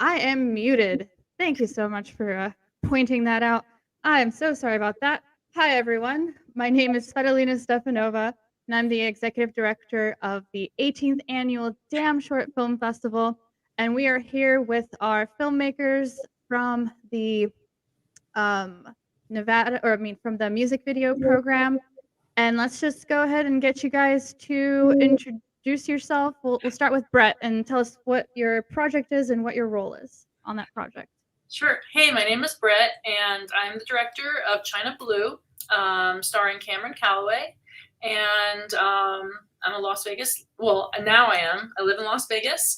I am muted. Thank you so much for pointing that out. I am so sorry about that. Hi, everyone. My name is Tsvetelina Stefanova, and I'm the executive director of the 18th Annual Damn Short Film Festival. And we are here with our filmmakers from the from the music video program. And let's just go ahead and get you guys to introduce yourself. We'll start with Brett and tell us what your project is and what your role is on that project. Sure. Hey, my name is Brett, and I'm the director of China Blue, starring Cameron Callaway. And I'm a Las Vegas. Well, now I am. I live in Las Vegas.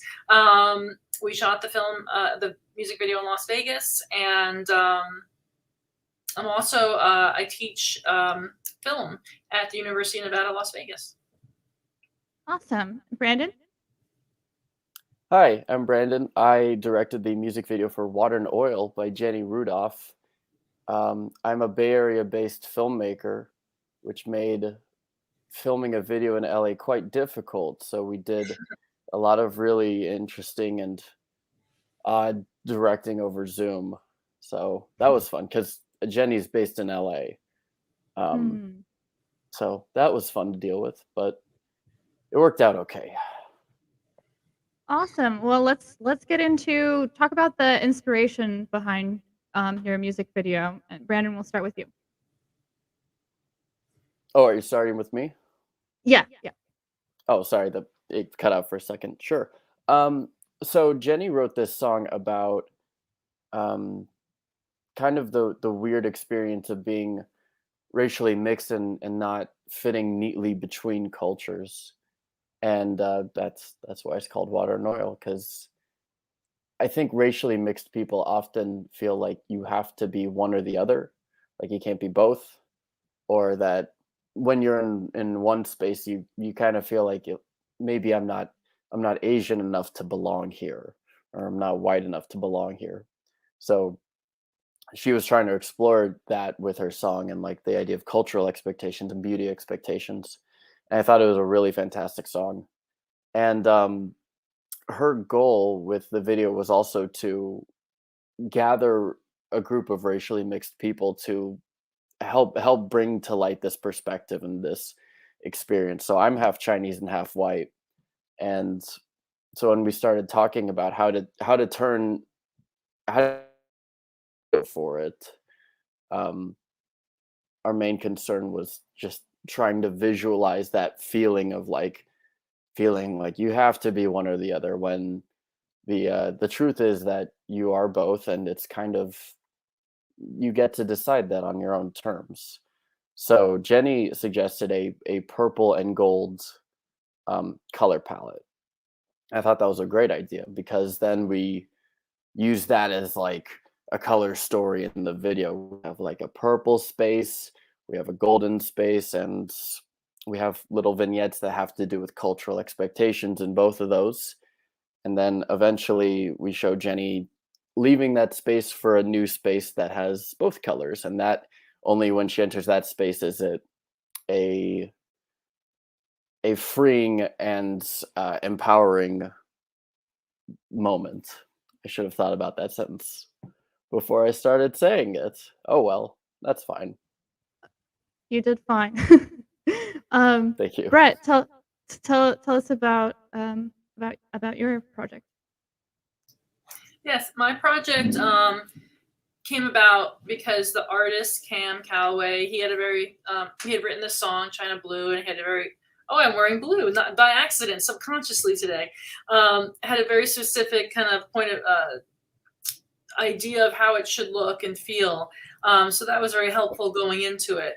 We shot the film, the music video in Las Vegas, and I'm also I teach film at the University of Nevada, Las Vegas. Awesome. Brandon? Hi, I'm Brandon. I directed the music video for Water and Oil by Jenny Rudolph. I'm a Bay Area-based filmmaker, which made filming a video in LA quite difficult. So we did a lot of really interesting and odd directing over Zoom. So that was fun because Jenny's based in LA. So that was fun to deal with, but it worked out okay. Awesome. Well, let's get into talk about the inspiration behind your music video. And Brandon, we'll start with you. Oh, are you starting with me? Yeah. Oh, sorry, it cut out for a second. Sure. So Jenny wrote this song about kind of the weird experience of being racially mixed and not fitting neatly between cultures. And that's why it's called Water and Oil, because I think racially mixed people often feel like you have to be one or the other, like you can't be both, or that when you're in one space, you kind of feel like maybe I'm not Asian enough to belong here, or I'm not white enough to belong here. So she was trying to explore that with her song and like the idea of cultural expectations and beauty expectations. And I thought it was a really fantastic song. And her goal with the video was also to gather a group of racially mixed people to help bring to light this perspective and this experience. So I'm half Chinese and half white. And so when we started talking about how to turn for it, our main concern was just trying to visualize that feeling of feeling like you have to be one or the other, when the truth is that you are both, and it's kind of, you get to decide that on your own terms. So Jenny suggested a purple and gold color palette. I thought that was a great idea, because then we use that as like a color story in the video. We have like a purple space, we have a golden space, and we have little vignettes that have to do with cultural expectations in both of those. And then eventually we show Jenny leaving that space for a new space that has both colors. And that only when she enters that space is it a freeing and empowering moment. I should have thought about that sentence before I started saying it. Oh, well, that's fine. You did fine. Thank you. Brett, tell us about your project. Yes, my project came about because the artist Cam Callaway, he had written this song China Blue, and he had a very, I'm wearing blue, not by accident, subconsciously today. Had a very specific kind of point of idea of how it should look and feel. So that was very helpful going into it.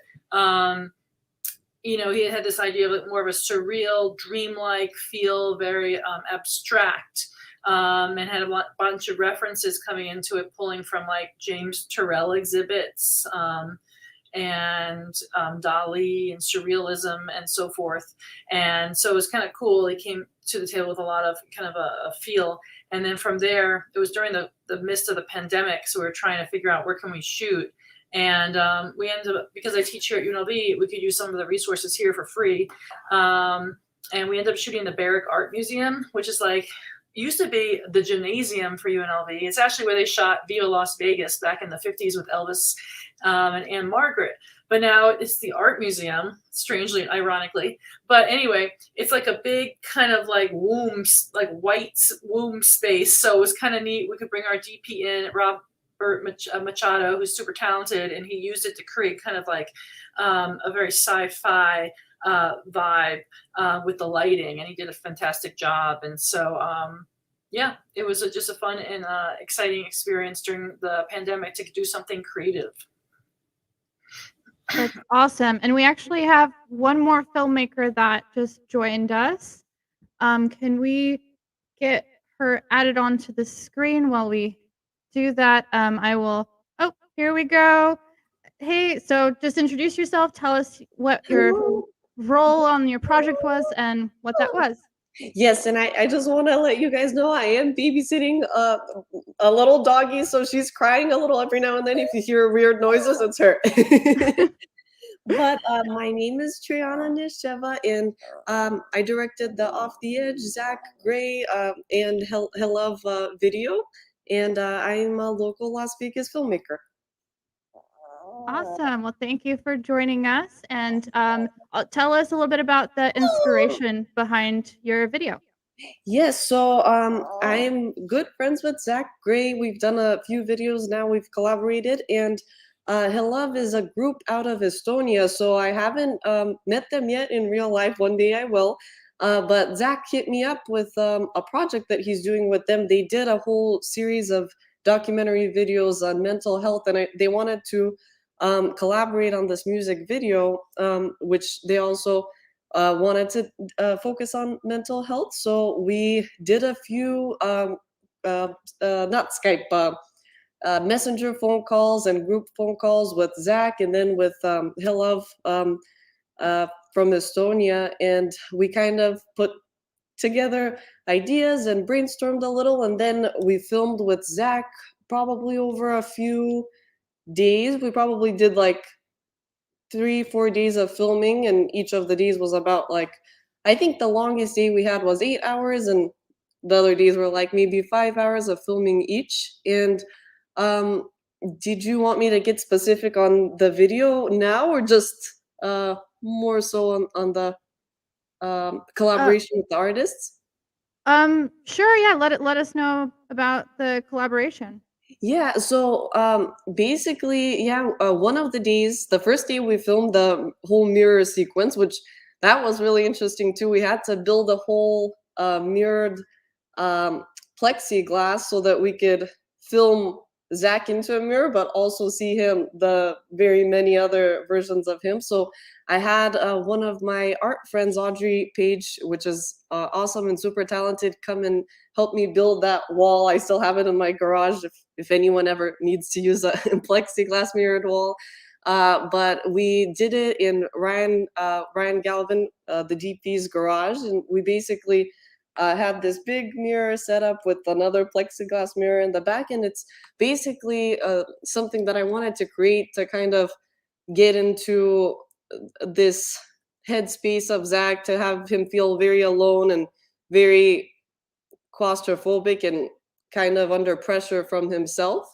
He had this idea of more of a surreal, dreamlike feel, very abstract, and had a bunch of references coming into it, pulling from like James Turrell exhibits and Dali and surrealism and so forth. And so it was kind of cool. He came to the table with a lot of kind of a feel. And then from there, it was during the midst of the pandemic, so we were trying to figure out where can we shoot. And we ended up, because I teach here at UNLV, we could use some of the resources here for free. And we ended up shooting the Barrick Art Museum, which is like used to be the gymnasium for UNLV. It's actually where they shot Viva Las Vegas back in the 50s with Elvis and Anne Margaret. But now it's the art museum, strangely and ironically. But anyway, it's like a big kind of like womb, like white womb space. So it was kind of neat. We could bring our DP in, Robert Machado, who's super talented, and he used it to create kind of like a very sci-fi vibe with the lighting, and he did a fantastic job. And so, yeah, it was just a fun and exciting experience during the pandemic to do something creative. That's awesome. And we actually have one more filmmaker that just joined us. Can we get her added onto the screen while we do that? I will. Oh, here we go. Hey, so just introduce yourself. Tell us what your role on your project was and what that was. Yes, and I just want to let you guys know I am babysitting a little doggy, so she's crying a little every now and then. If you hear weird noises, it's her. But my name is Tsvetelina Stefanova, and I directed the Off the Edge, Zach Gray, and Hell of video, and I'm a local Las Vegas filmmaker. Awesome. Well, thank you for joining us, and tell us a little bit about the inspiration behind your video. Yes, so I'm good friends with Zach Gray. We've done a few videos now. We've collaborated, and Love is a group out of Estonia. So I haven't met them yet in real life. One day I will. But Zach hit me up with a project that he's doing with them. They did a whole series of documentary videos on mental health, and they wanted to collaborate on this music video, which they also wanted to focus on mental health. So we did a few, not Skype, messenger phone calls and group phone calls with Zach, and then with Hilov from Estonia. And we kind of put together ideas and brainstormed a little. And then we filmed with Zach probably over a few days. We probably did like 3-4 days of filming, and each of the days was about like, I think the longest day we had was 8 hours, and the other days were like maybe 5 hours of filming each. And did you want me to get specific on the video now, or just more so on the collaboration with the artists? Sure, yeah. Let us know about the collaboration. Yeah, so basically, yeah, one of the days, the first day we filmed the whole mirror sequence, which that was really interesting too. We had to build a whole mirrored plexiglass so that we could film Zach into a mirror, but also see him, the very many other versions of him. So I had one of my art friends, Audrey Page, which is awesome and super talented, come and help me build that wall. I still have it in my garage if anyone ever needs to use a plexiglass mirrored wall. But we did it in Ryan Galvin, the DP's garage, and we basically had this big mirror set up with another plexiglass mirror in the back, and it's basically something that I wanted to create to kind of get into this headspace of Zach, to have him feel very alone and very claustrophobic and kind of under pressure from himself.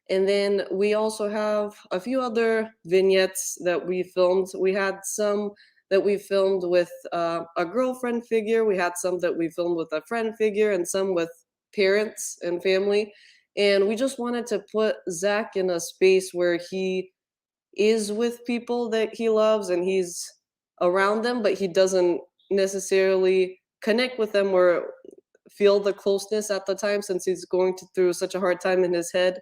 And then we also have a few other vignettes that we filmed. We had some that we filmed with a girlfriend figure. We had some that we filmed with a friend figure, and some with parents and family. And we just wanted to put Zach in a space where he is with people that he loves and he's around them, but he doesn't necessarily connect with them or feel the closeness at the time, since he's going through such a hard time in his head.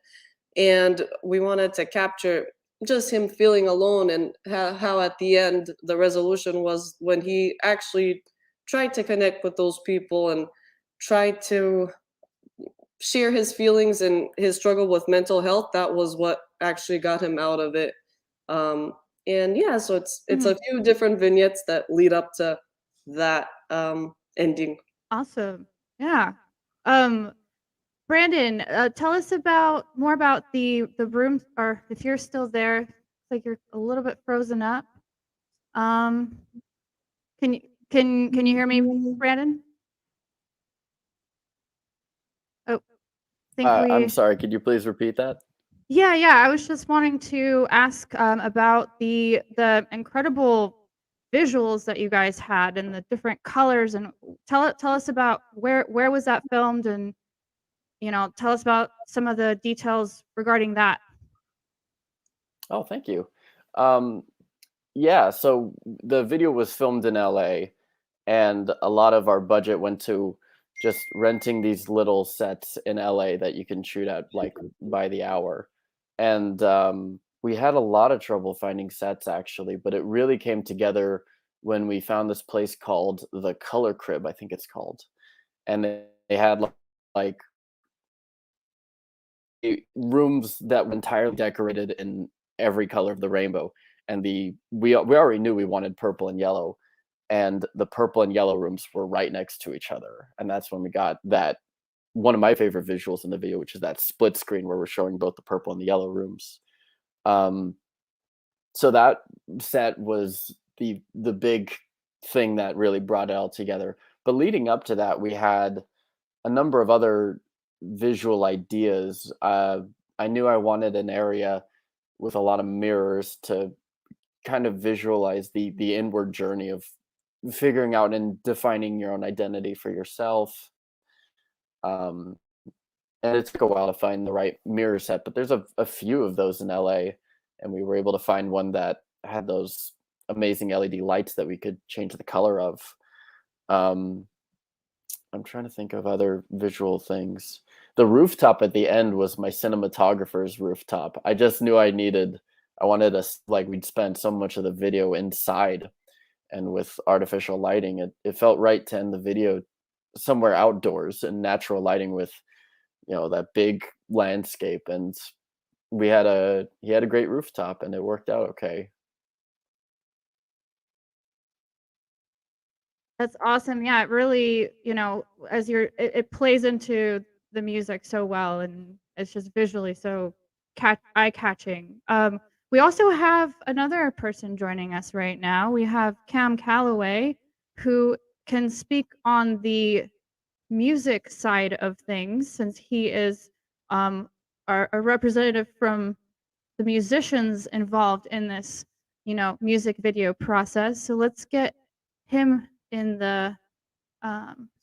And we wanted to capture just him feeling alone, and how at the end the resolution was when he actually tried to connect with those people and tried to share his feelings and his struggle with mental health. That was what actually got him out of it. And yeah, so it's a few different vignettes that lead up to that ending. Awesome. Yeah. Brandon, tell us more about the room, or if you're still there. It's like you're a little bit frozen up. Can you hear me, Brandon? think I'm sorry, could you please repeat that? Yeah, I was just wanting to ask about the incredible visuals that you guys had and the different colors, and tell us about where was that filmed, and tell us about some of the details regarding that. Oh, thank you. Um, yeah, so the video was filmed in LA, and a lot of our budget went to just renting these little sets in LA that you can shoot at like by the hour. And we had a lot of trouble finding sets actually, but it really came together when we found this place called the Color Crib, I think it's called. And they had like rooms that were entirely decorated in every color of the rainbow. And we already knew we wanted purple and yellow, and the purple and yellow rooms were right next to each other. And that's when we got that one of my favorite visuals in the video, which is that split screen where we're showing both the purple and the yellow rooms. Um, so that set was the big thing that really brought it all together. But leading up to that, we had a number of other visual ideas. I knew I wanted an area with a lot of mirrors to kind of visualize the inward journey of figuring out and defining your own identity for yourself. Um, and it took a while to find the right mirror set, but there's a few of those in LA, and we were able to find one that had those amazing LED lights that we could change the color of. Um, I'm trying to think of other visual things. The rooftop at the end was my cinematographer's rooftop. I just knew I wanted us, like, we'd spend so much of the video inside, and with artificial lighting, it felt right to end the video somewhere outdoors and natural lighting with, that big landscape. And he had a great rooftop, and it worked out okay. That's awesome. Yeah, it really, as it plays into the music so well, and it's just visually so eye-catching. We also have another person joining us right now. We have Callaway, who can speak on the music side of things, since he is a representative from the musicians involved in this, music video process. So let's get him in the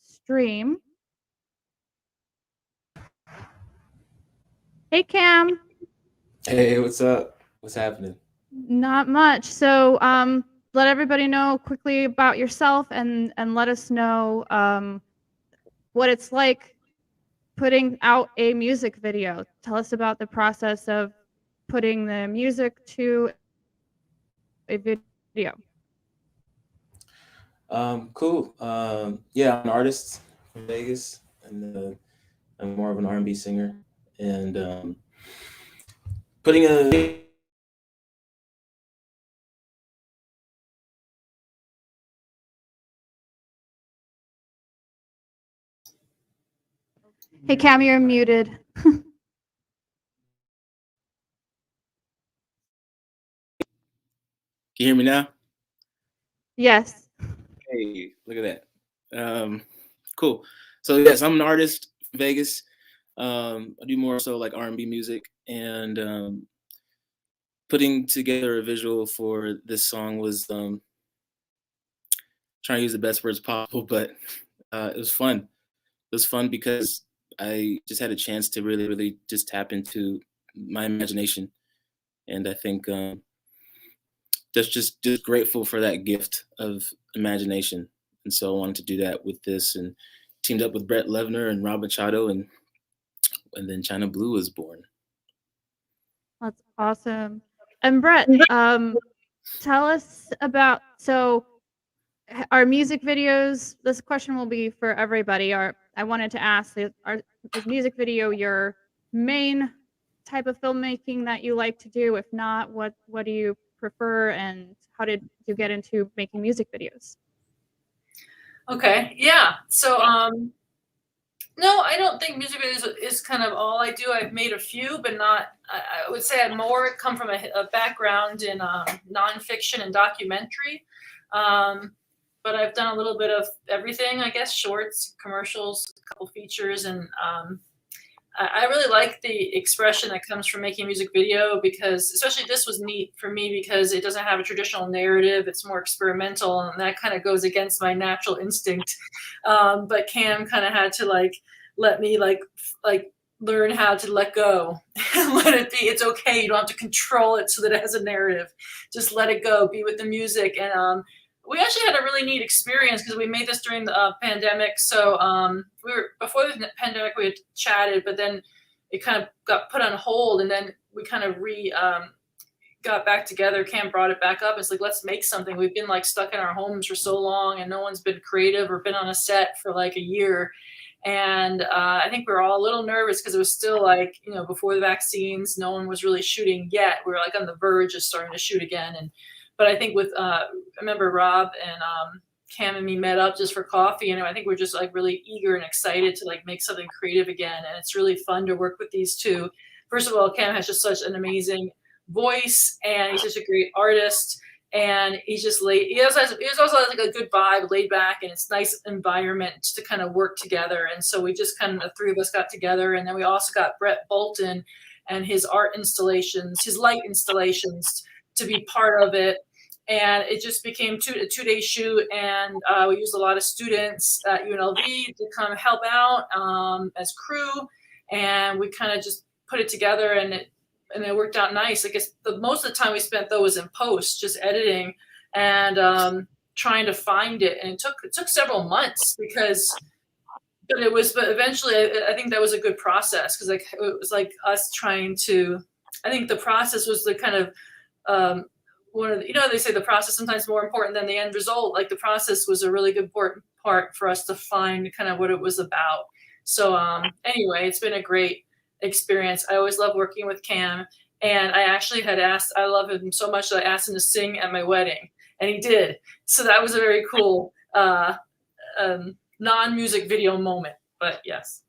stream. Hey, Cam. Hey, what's up? What's happening? Not much. So let everybody know quickly about yourself, and let us know what it's like putting out a music video. Tell us about the process of putting the music to a video. Cool. Yeah, I'm an artist from Vegas, and I'm more of an R&B singer. And putting a Hey, Cam, you're muted. Can you hear me now? Yes. Hey, look at that. Cool. So yes, I'm an artist from Vegas. I do more so like R&B music, and putting together a visual for this song was trying to use the best words possible, but it was fun. It was fun because I just had a chance to really, really just tap into my imagination, and I think just grateful for that gift of imagination. And so I wanted to do that with this, and teamed up with Brett Levner and Rob Machado, and then China Blue was born. That's awesome. And Brett, tell us about, so our music videos, this question will be for everybody. I wanted to ask, is music video your main type of filmmaking that you like to do? If not, what do you prefer, and how did you get into making music videos? Okay, yeah. So no, I don't think music videos is kind of all I do. I've made a few, but not. I would say I more come from a background in nonfiction and documentary. But I've done a little bit of everything, I guess: shorts, commercials, a couple features, and I really like the expression that comes from making a music video, because especially this was neat for me because it doesn't have a traditional narrative. It's more experimental, and that kind of goes against my natural instinct. But Cam kind of had to like let me like learn how to let go and let it be. It's okay. You don't have to control it so that it has a narrative. Just let it go. Be with the music. And we actually had a really neat experience because we made this during the pandemic. So we were before the pandemic, we had chatted, but then it kind of got put on hold, and then we kind of got back together. Cam brought it back up. It's like, let's make something. We've been like stuck in our homes for so long, and no one's been creative or been on a set for like a year. And I think we were all a little nervous because it was still like, you know, before the vaccines, no one was really shooting yet. We were like on the verge of starting to shoot again. But I think with, I remember Rob and Cam and me met up just for coffee, and I think we're just like really eager and excited to like make something creative again. And it's really fun to work with these two. First of all, Cam has just such an amazing voice, and he's such a great artist. And he's just he also has like a good vibe, laid back, and it's nice environment to kind of work together. And so we just kind of, the three of us got together, and then we also got Brett Bolton and his art installations, his light installations, to be part of it. And it just became a two-day shoot, and we used a lot of students at UNLV to kind of help out as crew, and we kind of just put it together, and it worked out nice. I guess most of the time we spent though was in post, just editing and trying to find it, and it took several months but eventually I think that was a good process, because like it was like us trying to. I think the process was the kind of one of the, they say the process sometimes is more important than the end result. Like the process was a really good important part for us to find kind of what it was about. So anyway, it's been a great experience. I always love working with Cam, and I actually I love him so much that I asked him to sing at my wedding, and he did. So that was a very cool non-music video moment, but yes.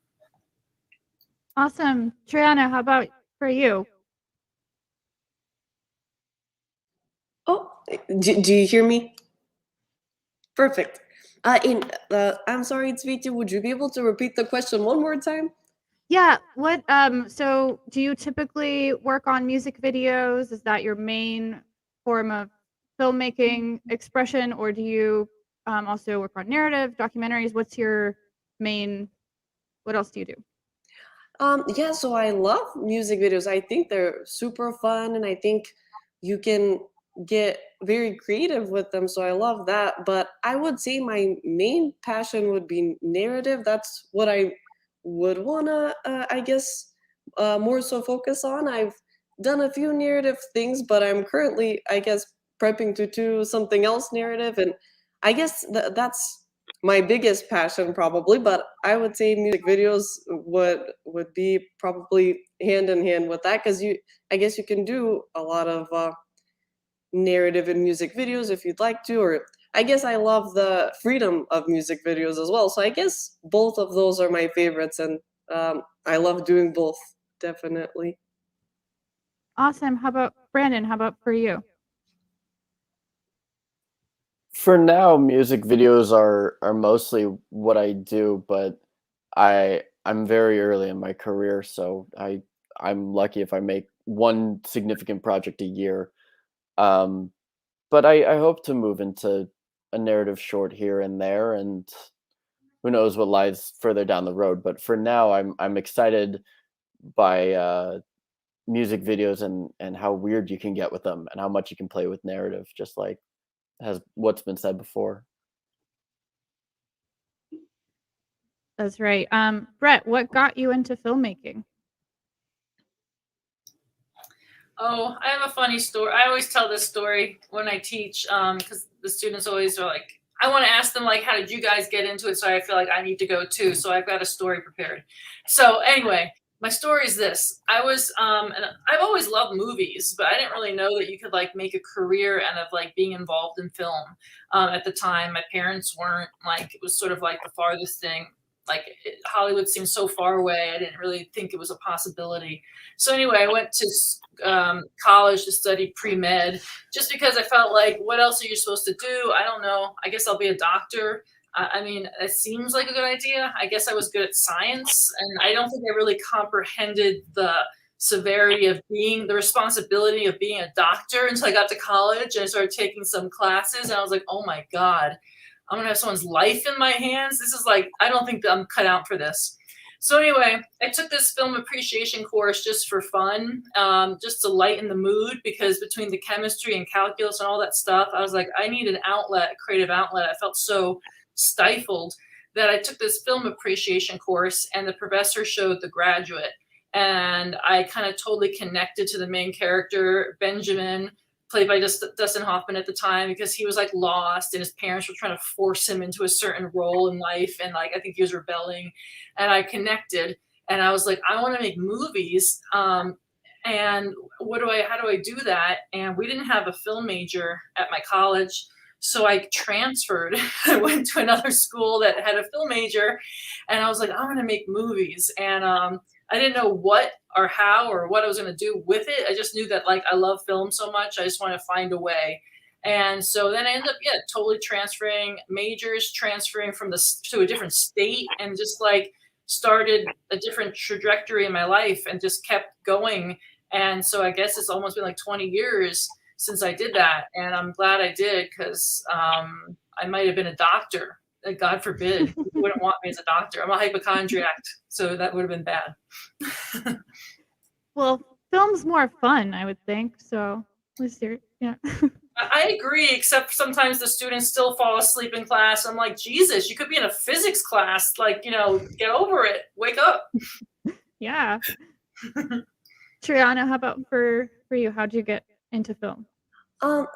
Awesome. Triana, how about for you? Oh, do you hear me? Perfect. I'm sorry, Tsveti, would you be able to repeat the question one more time? Yeah. So do you typically work on music videos? Is that your main form of filmmaking expression, or do you also work on narrative, documentaries? What else do you do? Yeah, so I love music videos. I think they're super fun, and I think you can get very creative with them. So I love that. But I would say my main passion would be narrative. That's what I would wanna, I guess, more so focus on. I've done a few narrative things, but I'm currently, I guess, prepping to do something else narrative, and I guess that's my biggest passion probably. But I would say music videos would be probably hand in hand with that, because I guess you can do a lot of narrative in music videos if you'd like to, or I guess I love the freedom of music videos as well. So I guess both of those are my favorites, and I love doing both, definitely. Awesome. How about Brandon? How about for you? For now, music videos are mostly what I do, but I'm very early in my career, so I'm lucky if I make one significant project a year. But I hope to move into a narrative short here and there, and who knows what lies further down the road. But for now, I'm excited by music videos and how weird you can get with them, and how much you can play with narrative, just like has what's been said before. That's right. Brett, what got you into filmmaking? Oh, I have a funny story. I always tell this story when I teach, because the students always are like, I want to ask them, like, how did you guys get into it? So I feel like I need to go too. So I've got a story prepared. So anyway, my story is this. I was, and I've always loved movies, but I didn't really know that you could like make a career out of like being involved in film. At the time, my parents weren't, like, it was sort of like the farthest thing. Like Hollywood seemed so far away. I didn't really think it was a possibility. So anyway, I went to college to study pre-med, just because I felt like, what else are you supposed to do? I don't know. I guess I'll be a doctor. I mean, it seems like a good idea. I guess I was good at science, and I don't think I really comprehended the severity of being the responsibility of being a doctor until I got to college and I started taking some classes, and I was like, oh my God, I'm gonna have someone's life in my hands. This is like, I don't think that I'm cut out for this. So anyway, I took this film appreciation course just for fun, just to lighten the mood, because between the chemistry and calculus and all that stuff, I was like, I need an outlet, a creative outlet. I felt so stifled that I took this film appreciation course, and the professor showed The Graduate. And I kind of totally connected to the main character, Benjamin, played by Dustin Hoffman at the time, because he was like lost and his parents were trying to force him into a certain role in life. And like, I think he was rebelling, and I connected, and I was like, I want to make movies. And how do I do that? And we didn't have a film major at my college. So I transferred. I went to another school that had a film major, and I was like, I want to make movies. And I didn't know what or how or what I was going to do with it. I just knew that like I love film so much. I just want to find a way. And so then I ended up, totally transferring majors, transferring from to a different state, and just like started a different trajectory in my life and just kept going. And so I guess it's almost been like 20 years since I did that. And I'm glad I did, because I might have been a doctor. God forbid, you wouldn't want me as a doctor. I'm a hypochondriac, so that would have been bad. Well, film's more fun, I would think. So at least you're, yeah. I agree, except sometimes the students still fall asleep in class. I'm like, Jesus, you could be in a physics class. Like, get over it. Wake up. Yeah. Triana, how about for you? How'd you get into film? When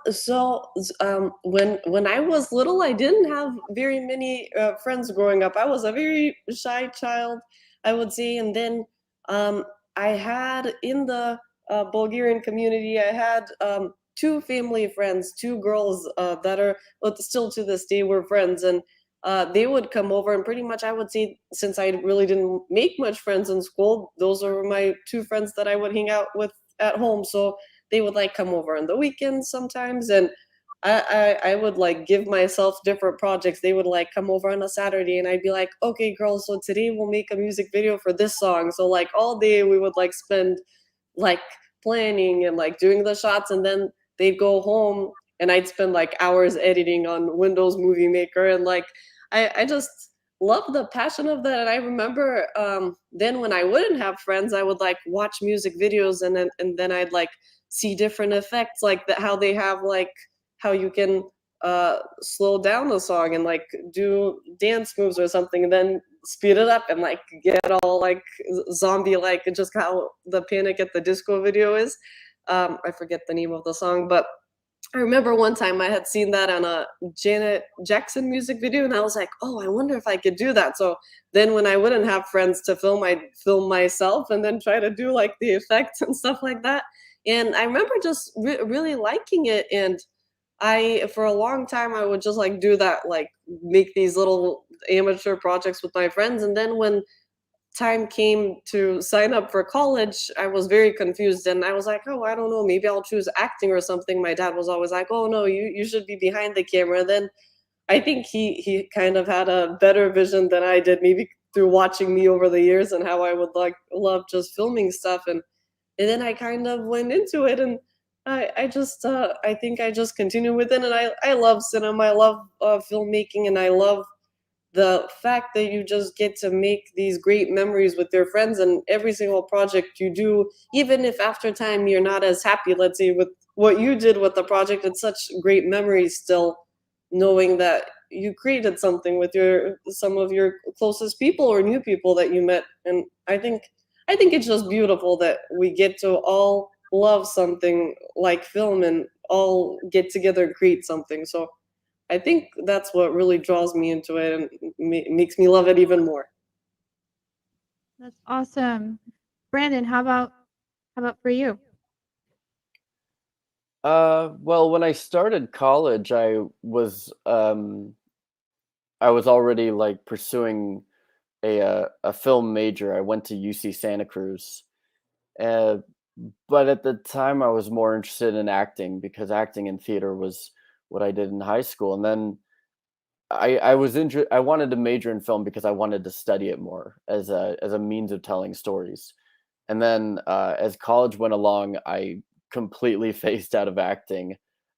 I was little, I didn't have very many friends growing up. I was a very shy child, I would say. And then I had in the Bulgarian community, I had two family friends, two girls that are still to this day we're friends, and they would come over, and pretty much I would say, since I really didn't make much friends in school, those are my two friends that I would hang out with at home. So they would like come over on the weekends sometimes, and I would like give myself different projects. They would like come over on a Saturday, and I'd be like, okay, girls, so today we'll make a music video for this song. So like all day we would like spend like planning and like doing the shots, and then they'd go home and I'd spend like hours editing on Windows Movie Maker. And like I just love the passion of that. And I remember then when I wouldn't have friends, I would like watch music videos, and then I'd like see different effects, like how they have like how you can slow down a song and like do dance moves or something, and then speed it up and like get all like zombie like, just how the Panic at the Disco video is. I forget the name of the song, but I remember one time I had seen that on a Janet Jackson music video, and I was like, oh, I wonder if I could do that. So then when I wouldn't have friends to film, I'd film myself and then try to do like the effects and stuff like that. And I remember just really liking it. And for a long time, I would just like do that, like make these little amateur projects with my friends. And then when time came to sign up for college, I was very confused, and I was like, oh, I don't know, maybe I'll choose acting or something. My dad was always like, oh no, you should be behind the camera. And then I think he kind of had a better vision than I did, maybe through watching me over the years and how I would like love just filming stuff. And then I kind of went into it, and I just I think I just continue with it. And I love cinema, I love filmmaking, and I love the fact that you just get to make these great memories with your friends. And every single project you do, even if after time you're not as happy, let's say, with what you did with the project, it's such great memories still, knowing that you created something with some of your closest people or new people that you met. And I think it's just beautiful that we get to all love something like film and all get together and create something. So I think that's what really draws me into it and makes me love it even more. That's awesome. Brandon, how about for you? Well, when I started college, I was already like pursuing a film major. I went to UC Santa Cruz, but at the time I was more interested in acting, because acting and theater was what I did in high school. And then I was I wanted to major in film because I wanted to study it more as a means of telling stories. And then as college went along, I completely phased out of acting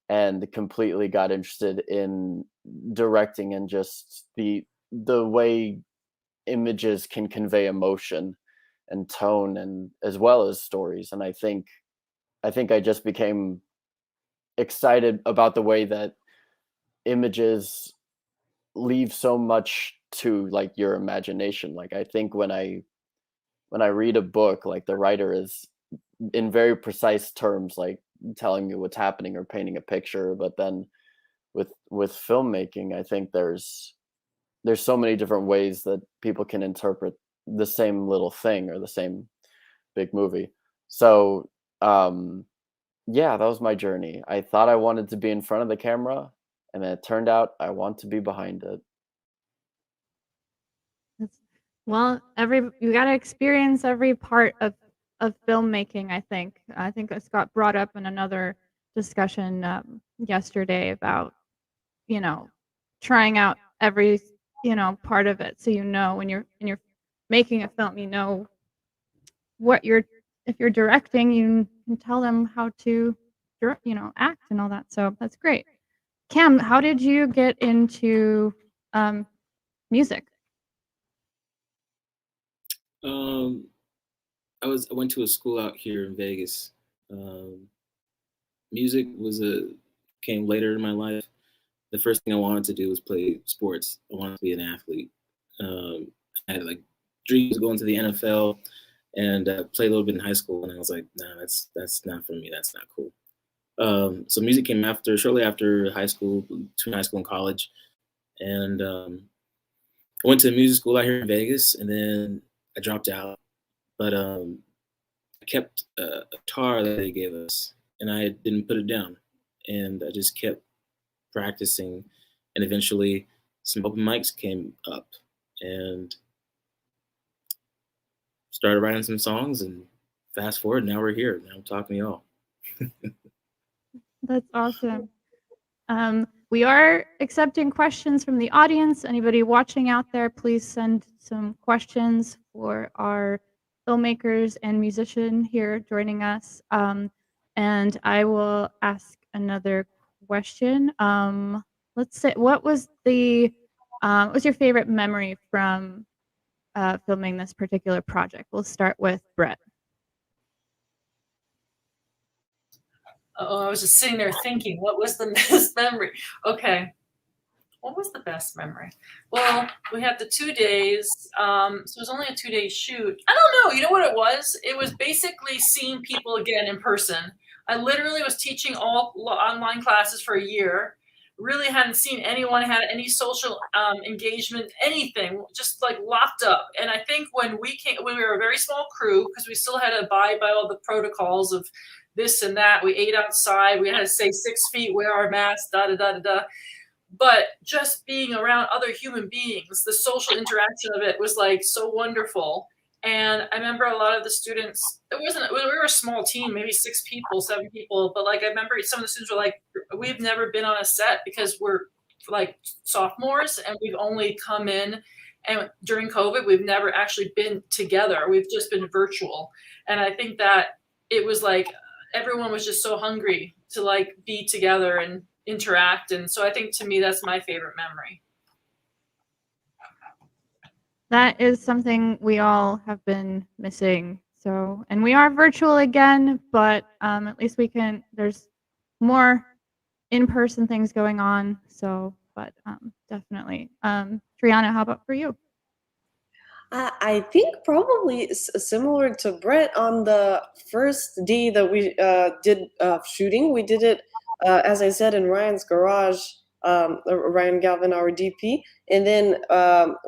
and completely got interested in directing and just the way images can convey emotion and tone and as well as stories. And I think I just became excited about the way that images leave so much to like your imagination. Like I think when I read a book, like the writer is in very precise terms, like telling me what's happening or painting a picture. But then with filmmaking, I think there's so many different ways that people can interpret the same little thing or the same big movie. So yeah, that was my journey. I thought I wanted to be in front of the camera, and then it turned out I want to be behind it. That's, well, you got to experience every part of filmmaking. I think this got brought up in another discussion yesterday about trying out every part of it, so when you're making a film, what you're if you're directing, you can tell them how to act and all that. So that's great. Cam, how did you get into music? I went to a school out here in Vegas. Music came later in my life. The first thing I wanted to do was play sports. I wanted to be an athlete. I had like dreams of going to the NFL and play a little bit in high school, and I was like, nah, that's not for me. That's not cool. So music came shortly after high school, between high school and college, and I went to music school out here in Vegas, and then I dropped out. But I kept a guitar that they gave us, and I didn't put it down, and I just kept practicing, and eventually some open mics came up, and started writing some songs, and fast forward, now we're here. Now I'm talking to y'all. That's awesome. We are accepting questions from the audience. Anybody watching out there, please send some questions for our filmmakers and musician here joining us. And I will ask another question. Let's say, what's your favorite memory from filming this particular project? We'll start with Brett. Oh, I was just sitting there thinking, what was the best memory? Okay. What was the best memory? Well, we had the 2 days. So it was only a 2-day shoot. I don't know. You know what it was? It was basically seeing people again in person. I literally was teaching all online classes for a year. Really hadn't seen anyone, had any social engagement, anything, just like locked up. And I think when we were a very small crew because we still had to abide by all the protocols of this and that. We ate outside. We had to stay 6 feet, wear our masks, da da da da da. But just being around other human beings, the social interaction of it was like so wonderful. And I remember a lot of the students, we were a small team, maybe 6 people, 7 people. But like, I remember some of the students were like, we've never been on a set because we're like sophomores and we've only come in. And during COVID, we've never actually been together. We've just been virtual. And I think that it was like, everyone was just so hungry to like be together and interact. And so I think to me, that's my favorite memory. That is something we all have been missing. So, and we are virtual again, but at least there's more in-person things going on. So, but definitely. Triana, how about for you? I think probably similar to Brett. On the first day that we did shooting, we did it, as I said, in Ryan's garage, Ryan Galvin, our DP. And then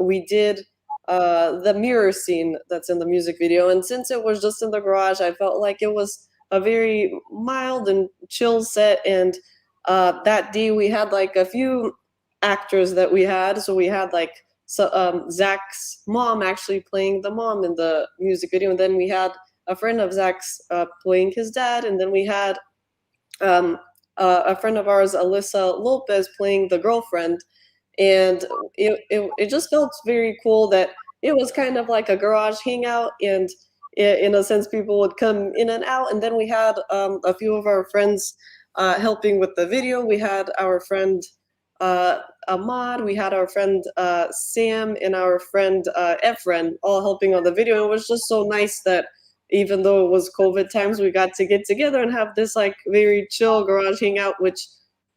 we did the mirror scene that's in the music video. And since it was just in the garage, I felt like it was a very mild and chill set. And that day we had like a few actors that we had. So we had like Zach's mom actually playing the mom in the music video, and then we had a friend of Zach's playing his dad, and then we had a friend of ours, Alyssa Lopez, playing the girlfriend. And it just felt very cool that it was kind of like a garage hangout, and in a sense people would come in and out. And then we had a few of our friends helping with the video. We had our friend Ahmad, we had our friend Sam, and our friend Efren all helping on the video. It was just so nice that even though it was COVID times, we got to get together and have this like very chill garage hangout, which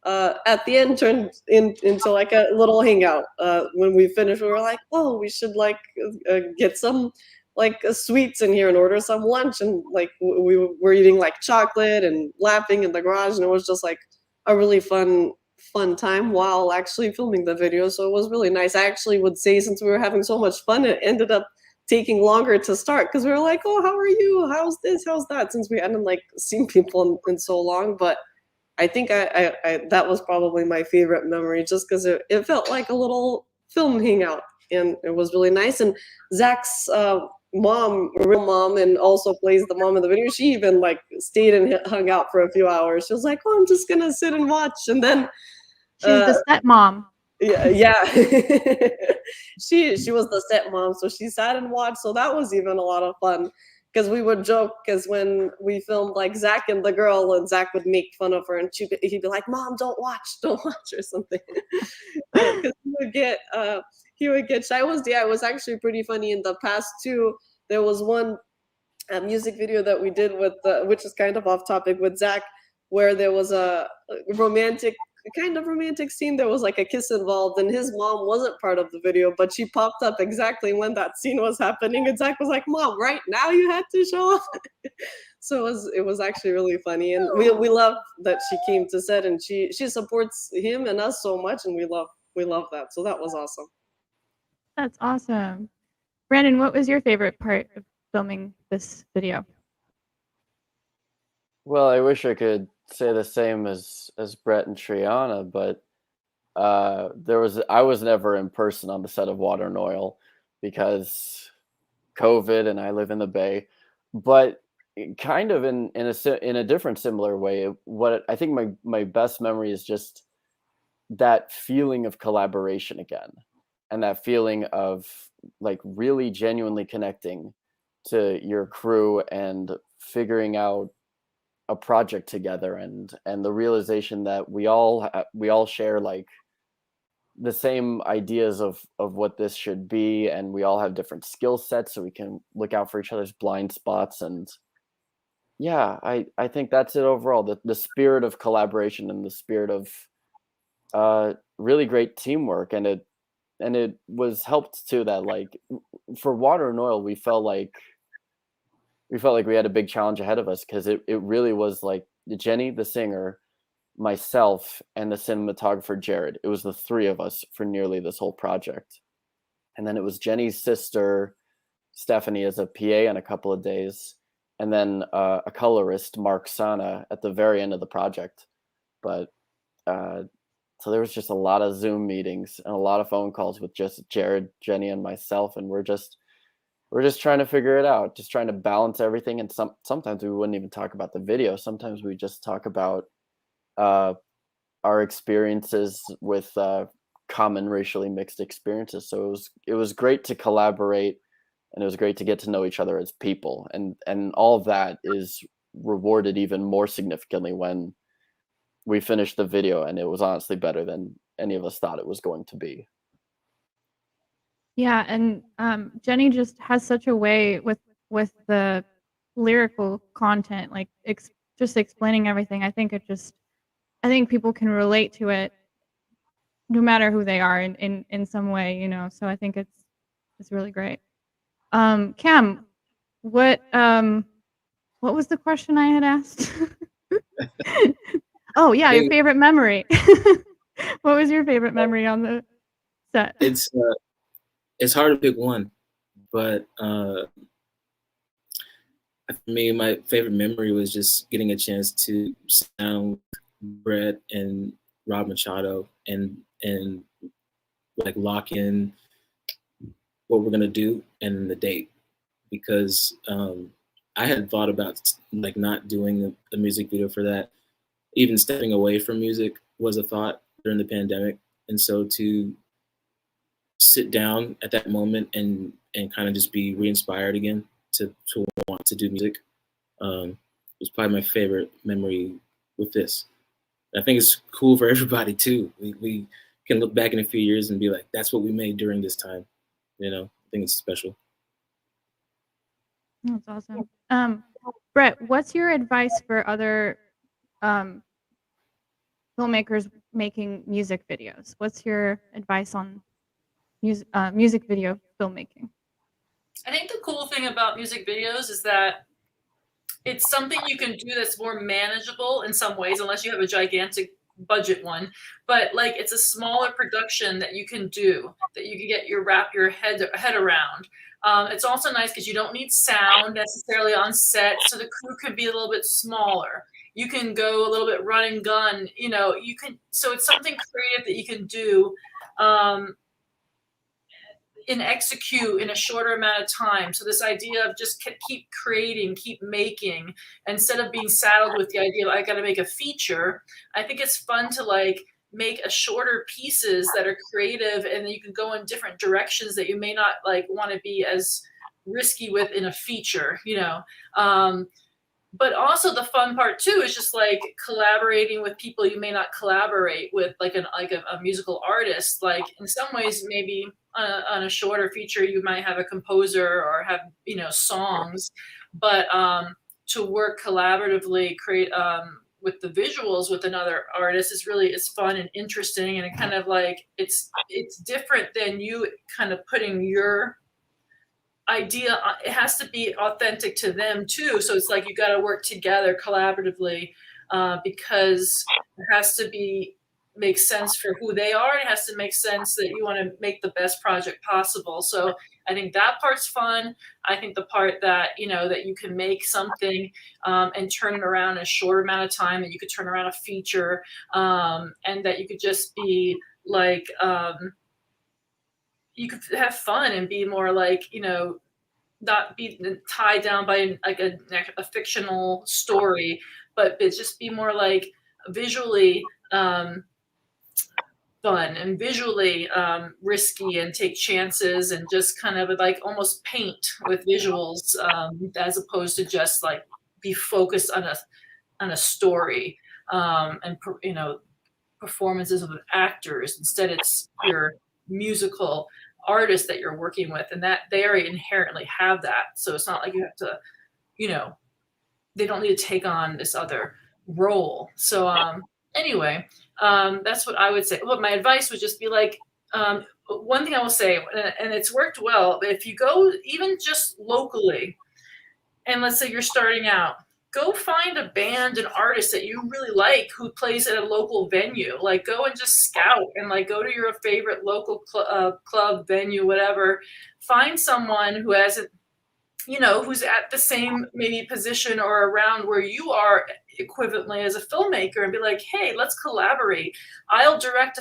at the end turned into like a little hangout. When we finished, we were like, oh, we should like get some like sweets in here and order some lunch. And like we were eating like chocolate and laughing in the garage. And it was just like a really fun time while actually filming the video. So it was really nice. I actually would say, since we were having so much fun, it ended up taking longer to start because we were like, oh, how are you? How's this? How's that? Since we hadn't like seen people in so long. But I think I that was probably my favorite memory, just because it felt like a little film hangout, and it was really nice. And Zach's mom, real mom, and also plays the mom in the video, she even like stayed and hung out for a few hours. She was like, oh, I'm just gonna sit and watch. And then She's the stepmom. yeah. she was the stepmom, so she sat and watched. So that was even a lot of fun, because we would joke, because when we filmed like Zach and the girl, and Zach would make fun of her, and he'd be like, Mom, don't watch or something. Because he would get shy. It was actually pretty funny. In the past too, there was one music video that we did with which is kind of off topic, with Zach, where there was a romantic scene. There was like a kiss involved, and his mom wasn't part of the video, but she popped up exactly when that scene was happening, and Zach was like, Mom, right now you had to show up. So it was actually really funny, and we love that she came to set, and she supports him and us so much, and we love that. So that was awesome. That's awesome. Brandon, what was your favorite part of filming this video? Well, I wish I could say the same as Brett and Triana, but I was never in person on the set of Water and Oil because COVID, and I live in the Bay. But kind of in a different similar way, what I think my best memory is just that feeling of collaboration again, and that feeling of like really genuinely connecting to your crew and figuring out a project together, and the realization that we all share like the same ideas of what this should be, and we all have different skill sets, so we can look out for each other's blind spots. And yeah, I think that's it overall, the spirit of collaboration and the spirit of really great teamwork. And it was helped too that like for Water and Oil, we felt like we had a big challenge ahead of us, because it really was like Jenny, the singer, myself, and the cinematographer, Jared. It was the three of us for nearly this whole project. And then it was Jenny's sister, Stephanie, as a PA on a couple of days. And then a colorist, Mark Sana, at the very end of the project. But so there was just a lot of Zoom meetings and a lot of phone calls with just Jared, Jenny, and myself. And we're just trying to figure it out, just trying to balance everything. And sometimes we wouldn't even talk about the video. Sometimes we just talk about our experiences with common racially mixed experiences. So it was great to collaborate, and it was great to get to know each other as people. And all of that is rewarded even more significantly when we finished the video, and it was honestly better than any of us thought it was going to be. Yeah, and Jenny just has such a way with the lyrical content, like just explaining everything. I think people can relate to it, no matter who they are in some way, you know. So I think it's really great. Cam, what was the question I had asked? Oh yeah, your favorite memory. What was your favorite memory on the set? It's hard to pick one, but for me, my favorite memory was just getting a chance to sound Brett and Rob Machado and like lock in what we're gonna do and the date, because I had thought about like not doing a music video for that. Even stepping away from music was a thought during the pandemic, and so to sit down at that moment and kind of just be re-inspired again to want to do music. Was probably my favorite memory with this. I think it's cool for everybody too. We can look back in a few years and be like, that's what we made during this time. You know, I think it's special. That's awesome. Brett, what's your advice for other filmmakers making music videos? What's your advice on music video filmmaking? I think the cool thing about music videos is that it's something you can do that's more manageable in some ways, unless you have a gigantic budget one. But like, it's a smaller production that you can do, that you can wrap your head around. It's also nice because you don't need sound necessarily on set, so the crew can be a little bit smaller. You can go a little bit run and gun, you know, so it's something creative that you can do and execute in a shorter amount of time. So this idea of just keep creating, keep making, instead of being saddled with the idea of I got to make a feature. I think it's fun to like make a shorter pieces that are creative, and then you can go in different directions that you may not like want to be as risky with in a feature, you know. But also the fun part too is just like collaborating with people you may not collaborate with, like a musical artist. Like in some ways, maybe on a shorter feature, you might have a composer or have, you know, songs, but to work collaboratively, create with the visuals with another artist is fun and interesting, and it kind of like it's different than you kind of putting your idea. It has to be authentic to them too, so it's like you got to work together collaboratively because it has to make sense for who they are. It has to make sense that you want to make the best project possible. So I think that part's fun. I think the part that, you know, that you can make something and turn it around in a short amount of time, that you could turn around a feature, and that you could just be like you could have fun and be more like, you know, not be tied down by like a fictional story, but it just be more like visually fun and visually risky, and take chances, and just kind of like almost paint with visuals, as opposed to just like be focused on a story and you know, performances of actors. Instead, it's your musical artist that you're working with, and that they already inherently have that. So it's not like you have to, you know, they don't need to take on this other role. So anyway, that's what I would say. Well, my advice would just be like, one thing I will say, and it's worked well, but if you go even just locally, and let's say you're starting out, go find a band, an artist that you really like who plays at a local venue. Like, go and just scout and like go to your favorite local club, venue, whatever. Find someone who hasn't, you know, who's at the same maybe position or around where you are equivalently as a filmmaker, and be like, hey, let's collaborate. I'll direct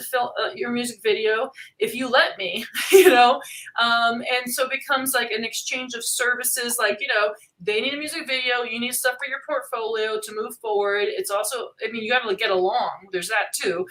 your music video if you let me, you know. And so it becomes like an exchange of services. Like, you know, they need a music video, you need stuff for your portfolio to move forward. It's also, I mean, you got to get along. There's that too.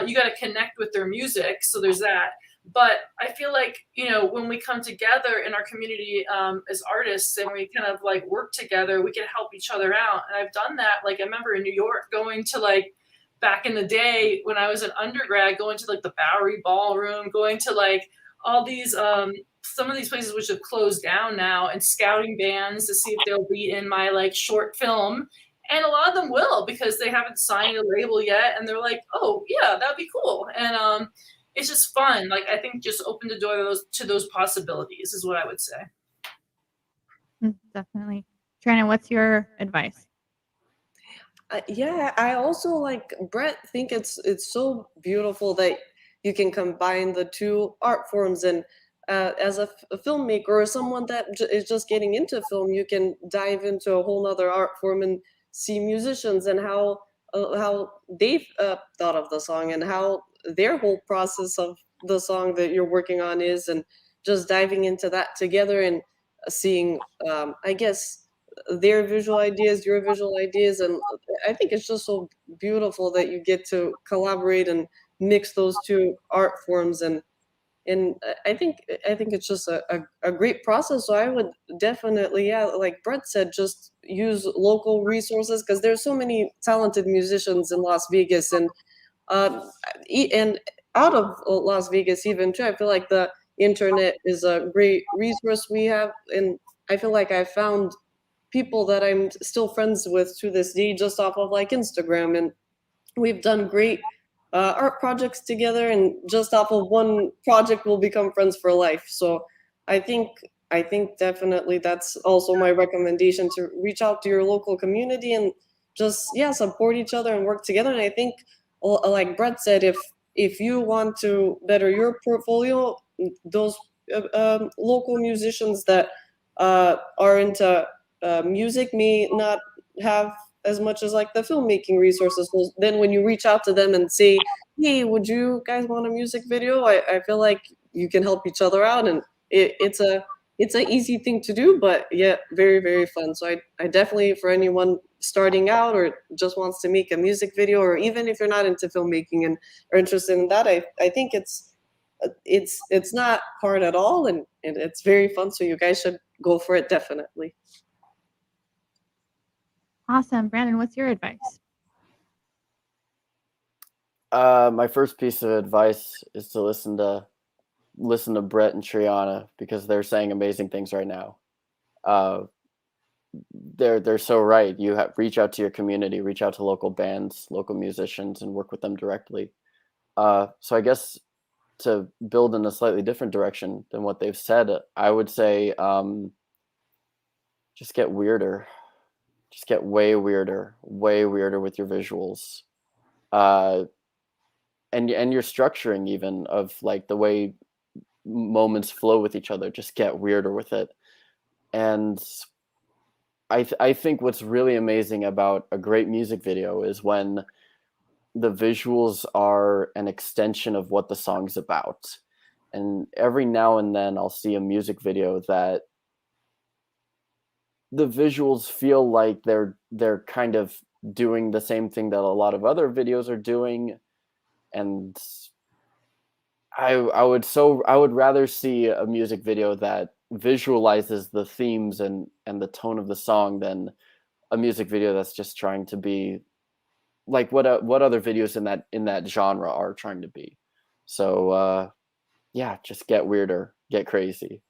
You got to connect with their music. So there's that. But I feel like, you know, when we come together in our community as artists, and we kind of like work together, we can help each other out. And I've done that. Like, I remember in New York going to like, back in the day when I was an undergrad, going to like the Bowery Ballroom, going to like all these, some of these places which have closed down now, and scouting bands to see if they'll be in my like short film. And a lot of them will, because they haven't signed a label yet. And they're like, oh yeah, that'd be cool. And it's just fun. Like, I think just open the door to those possibilities is what I would say. Definitely. Trina, what's your advice? Yeah, I also, like Brett, think it's so beautiful that you can combine the two art forms. And as a filmmaker or someone that is just getting into film, you can dive into a whole nother art form and see musicians and how they've thought of the song, and how their whole process of the song that you're working on is, and just diving into that together and seeing, I guess, their visual ideas, your visual ideas. And I think it's just so beautiful that you get to collaborate and mix those two art forms. And and I think it's just a great process. So I would definitely, yeah, like Brett said, just use local resources, because there's so many talented musicians in Las Vegas, and and out of Las Vegas even too. I feel like the internet is a great resource we have, and I feel like I found people that I'm still friends with to this day just off of like Instagram, and we've done great art projects together, and just off of one project we'll become friends for life. So I think definitely that's also my recommendation, to reach out to your local community and just, yeah, support each other and work together. And I think, like Brett said, if you want to better your portfolio, those local musicians that are into music may not have as much as like the filmmaking resources. So then when you reach out to them and say, hey, would you guys want a music video? I feel like you can help each other out, and it's an easy thing to do, but yeah, very, very fun. So I definitely, for anyone starting out or just wants to make a music video, or even if you're not into filmmaking and are interested in that, I think it's not hard at all, and it's very fun. So you guys should go for it, definitely. Awesome. Brandon, what's your advice? My first piece of advice is to listen to Brett and Triana, because they're saying amazing things right now. They're so right. You reach out to your community, reach out to local bands, local musicians, and work with them directly. So I guess to build in a slightly different direction than what they've said, I would say just get weirder. Just get way weirder with your visuals. And your structuring, even, of like the way moments flow with each other. Just get weirder with it. And I think what's really amazing about a great music video is when the visuals are an extension of what the song's about. And every now and then I'll see a music video that the visuals feel like they're kind of doing the same thing that a lot of other videos are doing. And I would rather see a music video that visualizes the themes and the tone of the song than a music video that's just trying to be like what other videos in that genre are trying to be. So yeah, just get weirder, get crazy.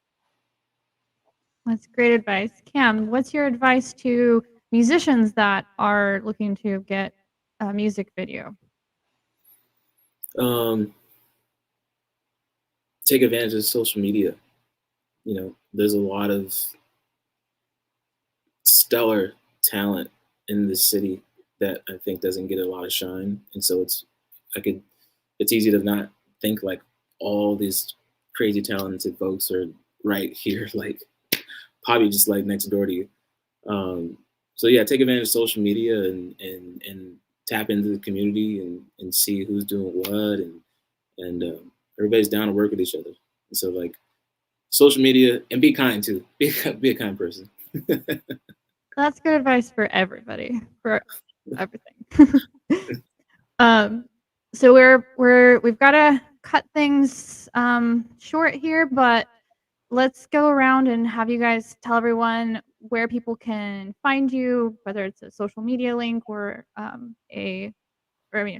That's great advice. Cam, what's your advice to musicians that are looking to get a music video? Take advantage of social media. You know, there's a lot of stellar talent in this city that I think doesn't get a lot of shine, and so it's easy to not think like all these crazy talented folks are right here, like probably just like next door to you. So yeah, take advantage of social media and tap into the community and see who's doing what, and everybody's down to work with each other. And so like social media, and be kind too. Be a kind person. That's good advice for everybody, for everything. So we've got to cut things short here, but let's go around and have you guys tell everyone where people can find you, whether it's a social media link or a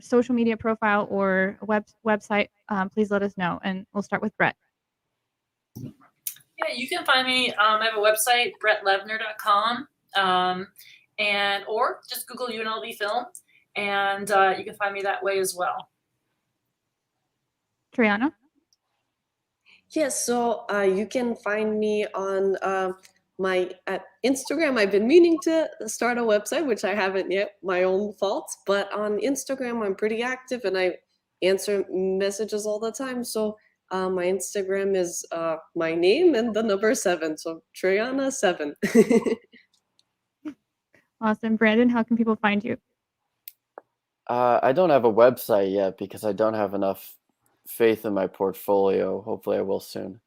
social media profile or a website. Please let us know, and we'll start with Brett. Yeah, you can find me. I have a website, brettlevner.com, or just Google UNLV Film, and you can find me that way as well. Triana? Yes, so you can find me on my Instagram. I've been meaning to start a website, which I haven't yet, my own fault. But on Instagram, I'm pretty active and I answer messages all the time. So my Instagram is my name and the number 7. So Triana 7. Awesome. Brandon, how can people find you? I don't have a website yet because I don't have enough faith in my portfolio. Hopefully I will soon.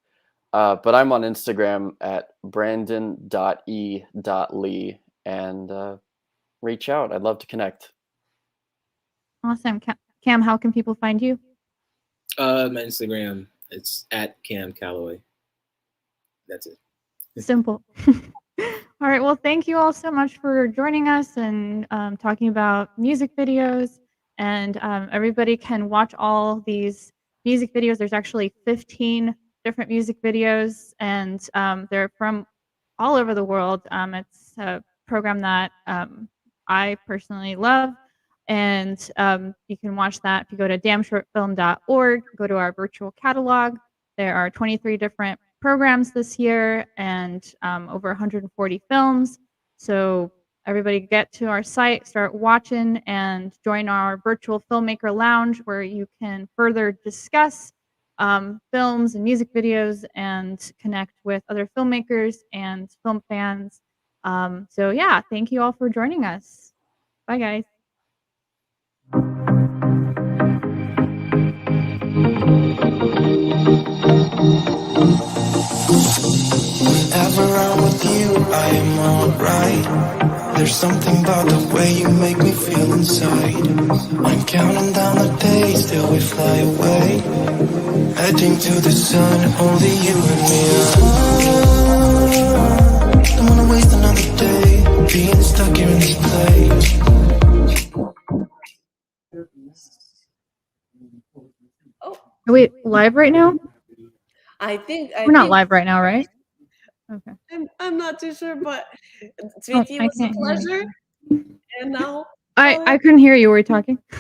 But I'm on Instagram at brandon.e.lee, and reach out. I'd love to connect. Awesome. Cam, how can people find you? My Instagram it's at Cam Callaway. That's it. Simple. All right. Well, thank you all so much for joining us and talking about music videos. And everybody can watch all these music videos. There's actually 15 different music videos, and they're from all over the world. It's a program that I personally love. And you can watch that if you go to damnshortfilm.org, go to our virtual catalog. There are 23 different programs this year and over 140 films. So everybody get to our site, start watching, and join our virtual filmmaker lounge where you can further discuss films and music videos and connect with other filmmakers and film fans. So yeah, thank you all for joining us. Bye, guys. Whenever I'm with you, I am alright. There's something about the way you make me feel inside. I'm counting down the days till we fly away, heading to the sun, only you and me. Don't wanna waste another day being stuck here in this place. Oh, Are we live right now? I think We're not live right now, right? Okay. I'm not too sure, but Oh, Tsveti, I it was a can't hear pleasure. you. And now I couldn't hear you. Were you talking?